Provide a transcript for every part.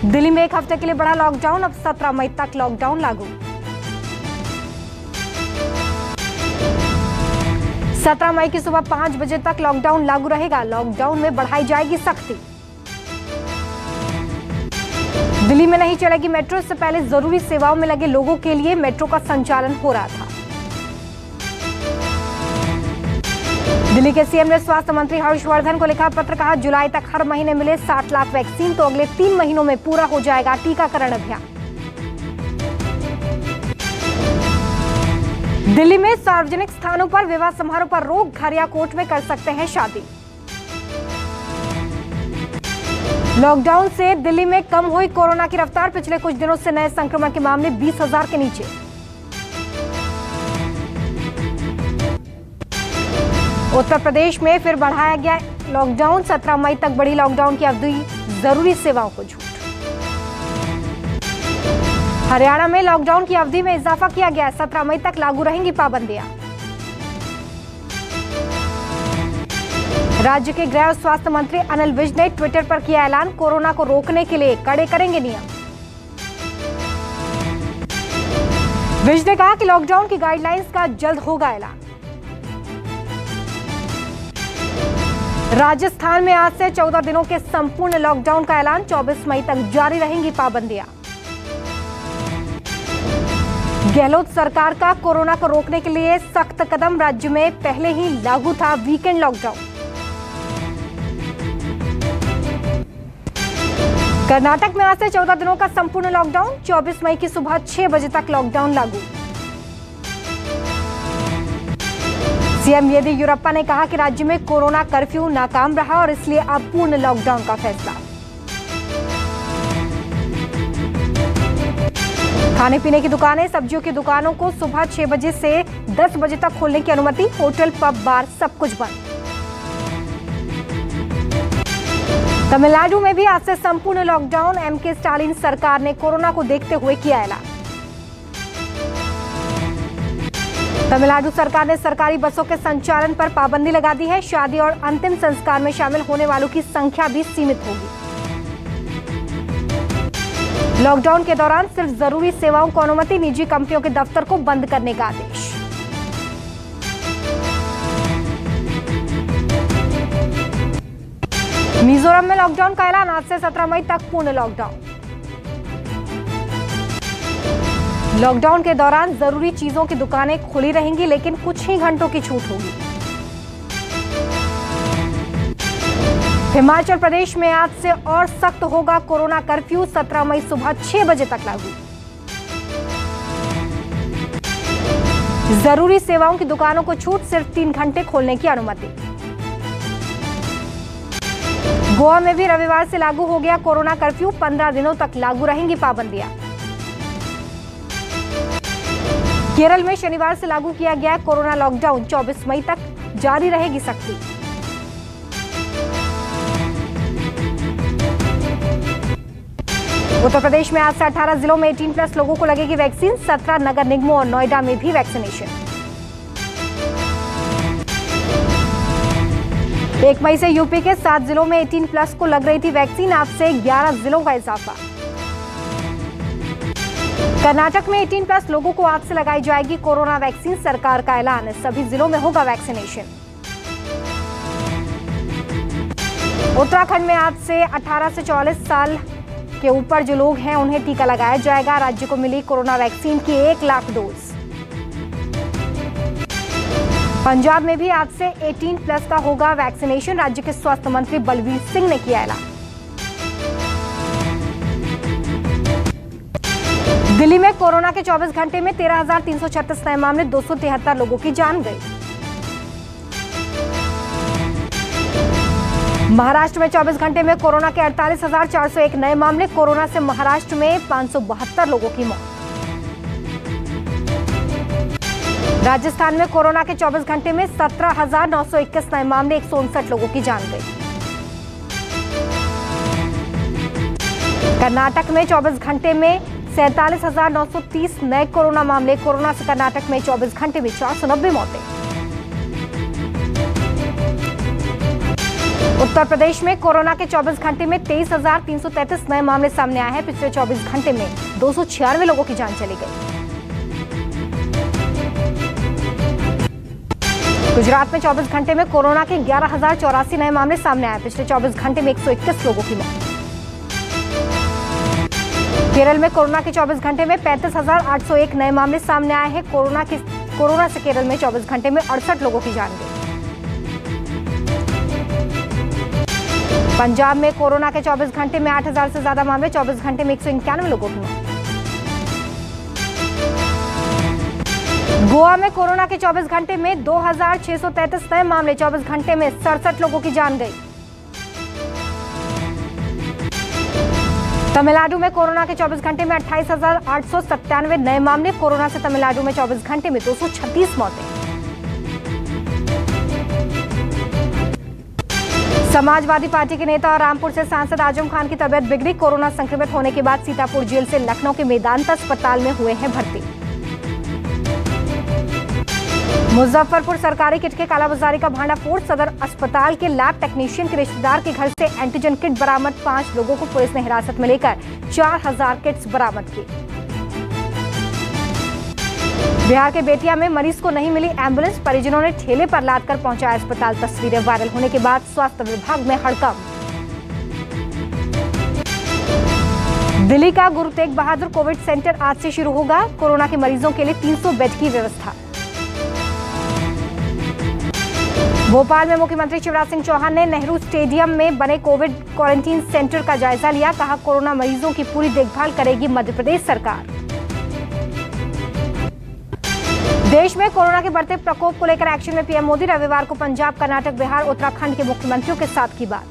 दिल्ली में एक हफ्ते के लिए बढ़ा लॉकडाउन, अब 17 मई तक लॉकडाउन लागू। 17 मई की सुबह 5 बजे तक लॉकडाउन लागू रहेगा। लॉकडाउन में बढ़ाई जाएगी सख्ती। दिल्ली में नहीं चलेगी मेट्रो। इससे पहले जरूरी सेवाओं में लगे लोगों के लिए मेट्रो का संचालन हो रहा था। दिल्ली के सीएम ने स्वास्थ्य मंत्री हर्षवर्धन को लिखा पत्र, कहा जुलाई तक हर महीने मिले 60 लाख वैक्सीन तो अगले 3 महीनों में पूरा हो जाएगा टीकाकरण अभियान। दिल्ली में सार्वजनिक स्थानों पर विवाह समारोह पर रोक, घर या कोर्ट में कर सकते हैं शादी। लॉकडाउन से दिल्ली में कम हुई कोरोना की रफ्तार, पिछले कुछ दिनों से नए संक्रमण के मामले 20,000 के नीचे। उत्तर प्रदेश में फिर बढ़ाया गया लॉकडाउन, 17 मई तक बढ़ी लॉकडाउन की अवधि, जरूरी सेवाओं को छूट। हरियाणा में लॉकडाउन की अवधि में इजाफा किया गया, 17 मई तक लागू रहेंगी पाबंदियां। राज्य के गृह और स्वास्थ्य मंत्री अनिल विज ने ट्विटर पर किया ऐलान, कोरोना को रोकने के लिए कड़े करेंगे नियम। विज ने कहा कि लॉकडाउन की गाइडलाइंस का जल्द होगा ऐलान। राजस्थान में आज से 14 दिनों के संपूर्ण लॉकडाउन का ऐलान, 24 मई तक जारी रहेंगी पाबंदियां। गहलोत सरकार का कोरोना को रोकने के लिए सख्त कदम, राज्य में पहले ही लागू था वीकेंड लॉकडाउन। कर्नाटक में आज से 14 दिनों का संपूर्ण लॉकडाउन, 24 मई की सुबह 6 बजे तक लॉकडाउन लागू। सीएम येदियुरप्पा ने कहा कि राज्य में कोरोना कर्फ्यू नाकाम रहा और इसलिए अब पूर्ण लॉकडाउन का फैसला। खाने पीने की दुकानें, सब्जियों की दुकानों को सुबह 6 बजे से 10 बजे तक खोलने की अनुमति, होटल, पब, बार सब कुछ बंद। तमिलनाडु में भी आज से संपूर्ण लॉकडाउन, एमके स्टालिन सरकार ने कोरोना को देखते हुए किया ऐलान। तमिलनाडु सरकार ने सरकारी बसों के संचालन पर पाबंदी लगा दी है। शादी और अंतिम संस्कार में शामिल होने वालों की संख्या भी सीमित होगी। लॉकडाउन के दौरान सिर्फ जरूरी सेवाओं को अनुमति, निजी कंपनियों के दफ्तर को बंद करने का आदेश। मिजोरम में लॉकडाउन का ऐलान, आज से 17 मई तक पूर्ण लॉकडाउन। लॉकडाउन के दौरान जरूरी चीजों की दुकानें खुली रहेंगी, लेकिन कुछ ही घंटों की छूट होगी। हिमाचल प्रदेश में आज से और सख्त होगा कोरोना कर्फ्यू, 17 मई सुबह 6 बजे तक लागू। जरूरी सेवाओं की दुकानों को छूट, सिर्फ 3 घंटे खोलने की अनुमति। गोवा में भी रविवार से लागू हो गया कोरोना कर्फ्यू, 15 दिनों तक लागू रहेंगी पाबंदियां। केरल में शनिवार से लागू किया गया कोरोना लॉकडाउन, 24 मई तक जारी रहेगी सख्ती। उत्तर प्रदेश में आज से 18 जिलों में 18+ लोगों को लगेगी वैक्सीन, 17 नगर निगमों और नोएडा में भी वैक्सीनेशन। 1 मई से यूपी के 7 जिलों में 18+ को लग रही थी वैक्सीन, आज से 11 जिलों का इजाफा। कर्नाटक में 18+ लोगों को आज से लगाई जाएगी कोरोना वैक्सीन, सरकार का ऐलान, सभी जिलों में होगा वैक्सीनेशन। उत्तराखंड में आज से 18 से 44 साल के ऊपर जो लोग हैं उन्हें टीका लगाया जाएगा, राज्य को मिली कोरोना वैक्सीन की 1 लाख डोज। पंजाब में भी आज से 18+ का होगा वैक्सीनेशन, राज्य के स्वास्थ्य मंत्री बलवीर सिंह ने किया ऐलान। दिल्ली में कोरोना के 24 घंटे में 13,336 नए मामले, 273 लोगों की जान गई। महाराष्ट्र में 24 घंटे में कोरोना के 48,401 नए मामले, कोरोना से महाराष्ट्र में 572 लोगों की मौत। राजस्थान में कोरोना के 24 घंटे में 17,921 नए मामले, 159 लोगों की जान गई। कर्नाटक में 24 घंटे में 47,930 नए कोरोना मामले, कोरोना से कर्नाटक में 24 घंटे में 490 मौतें। उत्तर प्रदेश में कोरोना के 24 घंटे में 23,333 नए मामले सामने आए हैं। पिछले 24 घंटे में 296 लोगों की जान चली गई। गुजरात में 24 घंटे में कोरोना के 11,084 नए मामले सामने आए। पिछले 24 घंटे में 121 लोगों की मौत। केरल में कोरोना के 24 घंटे में 35,801 नए मामले सामने आए हैं। कोरोना से केरल में 24 घंटे में 68 लोगों की जान गई। पंजाब में कोरोना के 24 घंटे में 8,000 से ज्यादा मामले। 24 घंटे में 191 लोगों की मौत। गोवा में कोरोना के 24 घंटे में 2,633 नए मामले। 24 घंटे में 67 लोगों की जान गई। तमिलनाडु में कोरोना के 24 घंटे में 28,897 नए मामले। कोरोना से तमिलनाडु में 24 घंटे में 236 मौतें। समाजवादी पार्टी के नेता और रामपुर से सांसद आजम खान की तबीयत बिगड़ी। कोरोना संक्रमित होने के बाद सीतापुर जेल से लखनऊ के मेदांता अस्पताल में हुए हैं भर्ती। मुजफ्फरपुर सरकारी किट के कालाबाजारी का भांडाफोड़। सदर अस्पताल के लैब टेक्नीशियन के रिश्तेदार के घर से एंटीजन किट बरामद। 5 लोगों को पुलिस ने हिरासत में लेकर 4,000 किट्स बरामद की। बिहार के बेतिया में मरीज को नहीं मिली एम्बुलेंस। परिजनों ने ठेले पर लादकर पहुंचाया अस्पताल। तस्वीरें वायरल होने के बाद स्वास्थ्य विभाग में हड़कंप। दिल्ली का गुरु तेग बहादुर कोविड सेंटर आज से शुरू होगा। कोरोना के मरीजों के लिए 300 बेड की व्यवस्था। भोपाल में मुख्यमंत्री शिवराज सिंह चौहान ने नेहरू स्टेडियम में बने कोविड क्वारंटीन सेंटर का जायजा लिया। कहा, कोरोना मरीजों की पूरी देखभाल करेगी मध्य प्रदेश सरकार। देश में कोरोना के बढ़ते प्रकोप को लेकर एक्शन में पीएम मोदी। रविवार को पंजाब, कर्नाटक, बिहार, उत्तराखंड के मुख्यमंत्रियों के साथ की बात।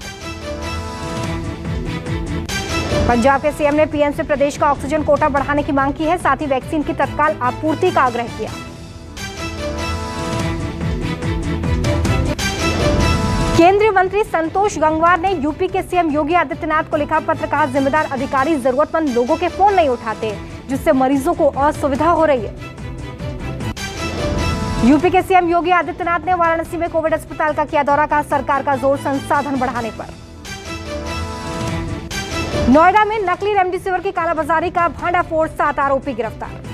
पंजाब के सीएम ने पीएम से प्रदेश का ऑक्सीजन कोटा बढ़ाने की मांग की है। साथ ही वैक्सीन की तत्काल आपूर्ति का आग्रह किया। केंद्रीय मंत्री संतोष गंगवार ने यूपी के सीएम योगी आदित्यनाथ को लिखा पत्र। कहा, जिम्मेदार अधिकारी जरूरतमंद लोगों के फोन नहीं उठाते, जिससे मरीजों को असुविधा हो रही है। यूपी के सीएम योगी आदित्यनाथ ने वाराणसी में कोविड अस्पताल का किया दौरा। कहा, सरकार का जोर संसाधन बढ़ाने पर। नोएडा में नकली रेमडेसिविर की कालाबाजारी का भांडाफोड़। 7 आरोपी गिरफ्तार।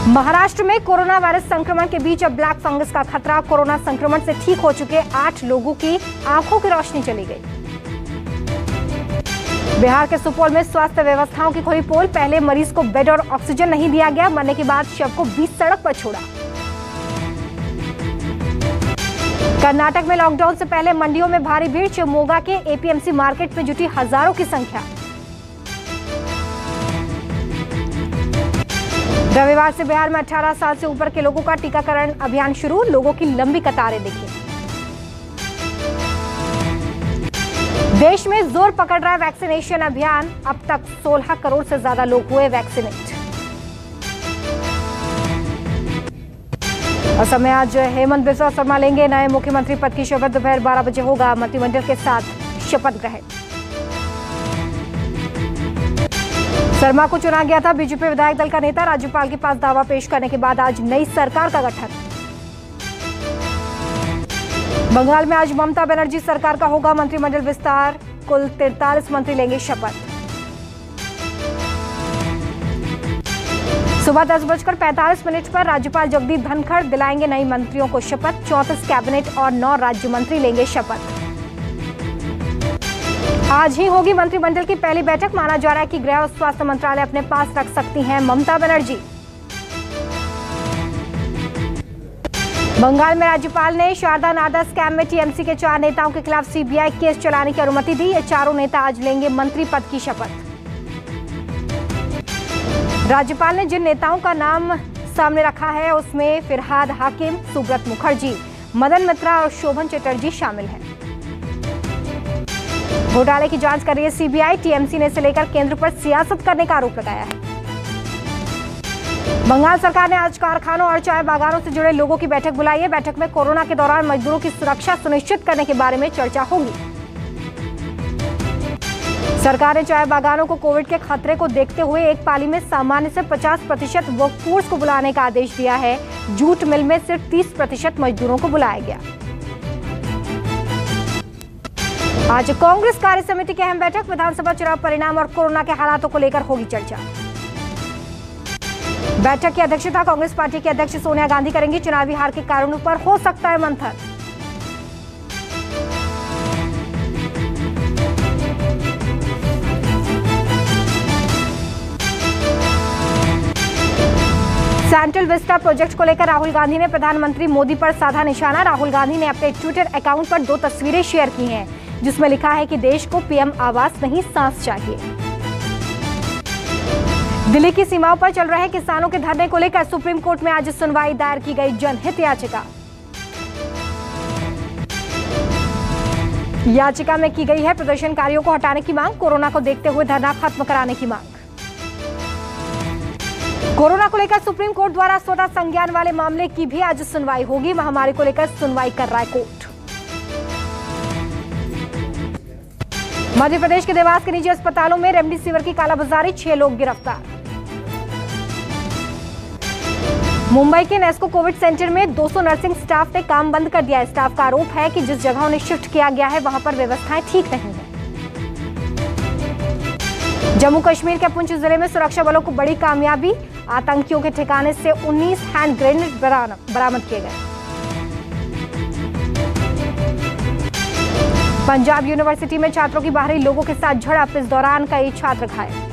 महाराष्ट्र में कोरोना वायरस संक्रमण के बीच अब ब्लैक फंगस का खतरा। कोरोना संक्रमण से ठीक हो चुके 8 लोगों की आंखों की रोशनी चली गई। बिहार के सुपौल में स्वास्थ्य व्यवस्थाओं की खुली पोल। पहले मरीज को बेड और ऑक्सीजन नहीं दिया गया। मरने के बाद शव को बीच सड़क पर छोड़ा। कर्नाटक में लॉकडाउन से पहले मंडियों में भारी भीड़। शिवमोगा के एपीएमसी मार्केट में जुटी हजारों की संख्या। रविवार से बिहार में 18 साल से ऊपर के लोगों का टीकाकरण अभियान शुरू। लोगों की लंबी कतारें दिखी। देश में जोर पकड़ रहा है वैक्सीनेशन अभियान। अब तक 16 करोड़ से ज्यादा लोग हुए वैक्सीनेट। असम में आज हेमंत बिस्वा शर्मा लेंगे नए मुख्यमंत्री पद की शपथ। दोपहर 12 बजे होगा मंत्रिमंडल के साथ शपथ ग्रहण। शर्मा को चुना गया था बीजेपी विधायक दल का नेता। राज्यपाल के पास दावा पेश करने के बाद आज नई सरकार का गठन। बंगाल में आज ममता बनर्जी सरकार का होगा मंत्रिमंडल विस्तार। कुल 43 मंत्री लेंगे शपथ। सुबह 10:45 पर राज्यपाल जगदीप धनखड़ दिलाएंगे नई मंत्रियों को शपथ। 34 कैबिनेट और 9 राज्य मंत्री लेंगे शपथ। आज ही होगी मंत्रिमंडल की पहली बैठक। माना जा रहा है कि गृह और स्वास्थ्य मंत्रालय अपने पास रख सकती हैं ममता बनर्जी। बंगाल में राज्यपाल ने शारदा नादा स्कैम में टीएमसी के 4 नेताओं के खिलाफ सीबीआई केस चलाने की अनुमति दी। ये चारों नेता आज लेंगे मंत्री पद की शपथ। राज्यपाल ने जिन नेताओं का नाम सामने रखा है उसमें फिरहाद हाकिम, सुब्रत मुखर्जी, मदन मित्रा और शोभन चटर्जी शामिल हैं। घोटाले की जांच कर रही है सीबीआई। टीएमसी ने इसे लेकर केंद्र पर सियासत करने का आरोप लगाया है। बंगाल सरकार ने आज कारखानों और चाय बागानों से जुड़े लोगों की बैठक बुलाई है। बैठक में कोरोना के दौरान मजदूरों की सुरक्षा सुनिश्चित करने के बारे में चर्चा होगी। सरकार ने चाय बागानों को कोविड के खतरे को देखते हुए एक पाली में सामान्य से 50% वर्कफोर्स को बुलाने का आदेश दिया है। जूट मिल में सिर्फ 30% मजदूरों को बुलाया गया। आज कांग्रेस कार्य समिति की अहम बैठक, विधानसभा चुनाव परिणाम और कोरोना के हालातों को लेकर होगी चर्चा। बैठक की अध्यक्षता कांग्रेस पार्टी की अध्यक्ष सोनिया गांधी करेंगी। चुनावी हार के कारणों पर हो सकता है मंथन। सेंट्रल विस्टा प्रोजेक्ट को लेकर राहुल गांधी ने प्रधानमंत्री मोदी पर साधा निशाना। राहुल गांधी ने अपने ट्विटर अकाउंट पर 2 तस्वीरें शेयर की हैं, जिसमें लिखा है कि देश को पीएम आवास नहीं सांस चाहिए। दिल्ली की सीमाओं पर चल रहे किसानों के धरने को लेकर सुप्रीम कोर्ट में आज सुनवाई। दायर की गई जनहित याचिका। याचिका में की गई है प्रदर्शनकारियों को हटाने की मांग, कोरोना को देखते हुए धरना खत्म कराने की मांग। कोरोना को लेकर सुप्रीम कोर्ट द्वारा स्वतः संज्ञान वाले मामले की भी आज सुनवाई होगी। महामारी को लेकर सुनवाई कर रहा है कोर्ट। मध्य प्रदेश के देवास के निजी अस्पतालों में रेमडेसिविर की कालाबाजारी, 6 लोग गिरफ्तार। मुंबई के नेस्को कोविड सेंटर में 200 नर्सिंग स्टाफ ने काम बंद कर दिया है। स्टाफ का आरोप है कि जिस जगह उन्हें शिफ्ट किया गया है वहां पर व्यवस्थाएं ठीक नहीं है। जम्मू कश्मीर के पुंछ जिले में सुरक्षा बलों को बड़ी कामयाबी, आतंकियों के ठिकाने से 19 हैंड ग्रेनेड बरामद किए गए। पंजाब यूनिवर्सिटी में छात्रों की बाहरी लोगों के साथ झड़प, इस दौरान कई छात्र घायल।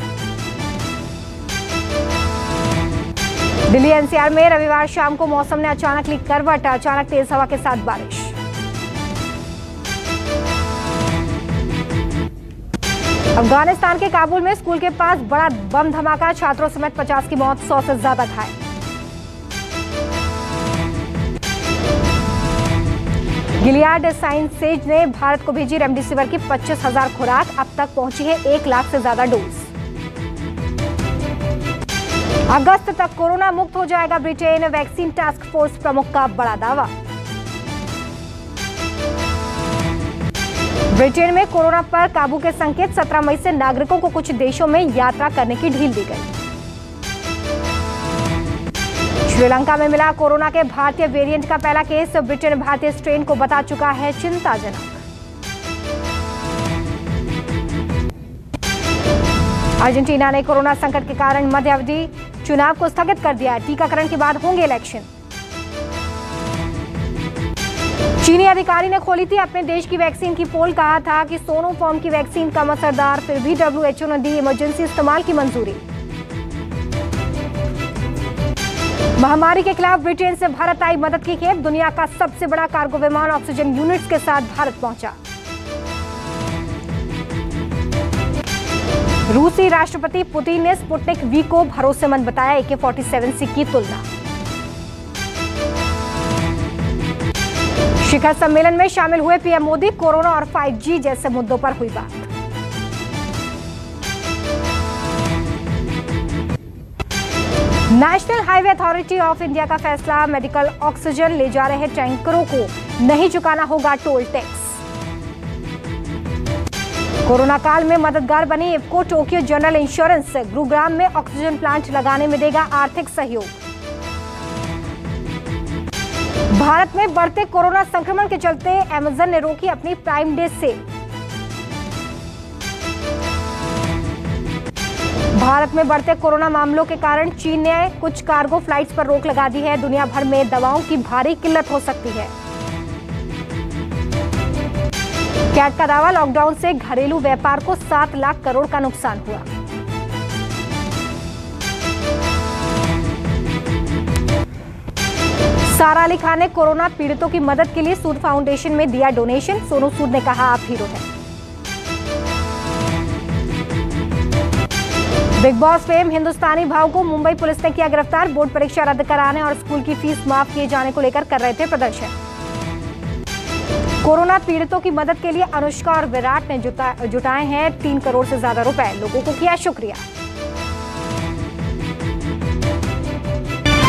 दिल्ली एनसीआर में रविवार शाम को मौसम ने अचानक ली करवट, अचानक तेज हवा के साथ बारिश। अफगानिस्तान के काबुल में स्कूल के पास बड़ा बम धमाका, छात्रों समेत 50 की मौत, 100 से ज्यादा घायल। गिलियाड साइंसेज ने भारत को भेजी रेमडेसिविर की 25,000 खुराक, अब तक पहुंची है 1 लाख से ज्यादा डोज। अगस्त तक कोरोना मुक्त हो जाएगा ब्रिटेन, वैक्सीन टास्क फोर्स प्रमुख का बड़ा दावा। ब्रिटेन में कोरोना पर काबू के संकेत, 17 मई से नागरिकों को कुछ देशों में यात्रा करने की ढील दी गई। श्रीलंका में मिला कोरोना के भारतीय वेरिएंट का पहला केस, ब्रिटेन भारतीय स्ट्रेन को बता चुका है चिंताजनक। अर्जेंटीना ने कोरोना संकट के कारण मध्यावधि चुनाव को स्थगित कर दिया। टीकाकरण के बाद होंगे इलेक्शन। चीनी अधिकारी ने खोली थी अपने देश की वैक्सीन की पोल, कहा था कि सोनोफॉर्म की वैक्सीन कम असरदार, फिर भी WHO ने दी इमरजेंसी इस्तेमाल की मंजूरी। महामारी के खिलाफ ब्रिटेन से भारत आई मदद की खेप, दुनिया का सबसे बड़ा कार्गो विमान ऑक्सीजन यूनिट्स के साथ भारत पहुंचा। रूसी राष्ट्रपति पुतिन ने स्पुतनिक वी को भरोसेमंद बताया, AK-47 से की तुलना। शिखर सम्मेलन में शामिल हुए पीएम मोदी, कोरोना और 5G जैसे मुद्दों पर हुई बात। National highway authority of India का फैसला, मेडिकल ऑक्सीजन ले जा रहे टैंकरों को नहीं चुकाना होगा टोल टैक्स। कोरोना काल में मददगार बनी IFFCO, Tokyo general insurance Gurugram में ऑक्सीजन प्लांट लगाने में देगा आर्थिक सहयोग। भारत में बढ़ते कोरोना संक्रमण के चलते अमेजन ने रोकी अपनी प्राइम डे सेल। भारत में बढ़ते कोरोना मामलों के कारण चीन ने कुछ कार्गो फ्लाइट्स पर रोक लगा दी है। दुनिया भर में दवाओं की भारी किल्लत हो सकती है। कैट का दावा, लॉकडाउन से घरेलू व्यापार को 7 लाख करोड़ का नुकसान हुआ। सारा अली खान ने कोरोना पीड़ितों की मदद के लिए सूद फाउंडेशन में दिया डोनेशन। सोनू सूद ने कहा, आप हीरो हैं। बिग बॉस फेम हिंदुस्तानी भाव को मुंबई पुलिस ने किया गिरफ्तार। बोर्ड परीक्षा रद्द कराने और स्कूल की फीस माफ किए जाने को लेकर कर रहे थे प्रदर्शन। कोरोना पीड़ितों की मदद के लिए अनुष्का और विराट ने जुटाए हैं 3 करोड़ से ज्यादा रुपए। लोगों को किया शुक्रिया।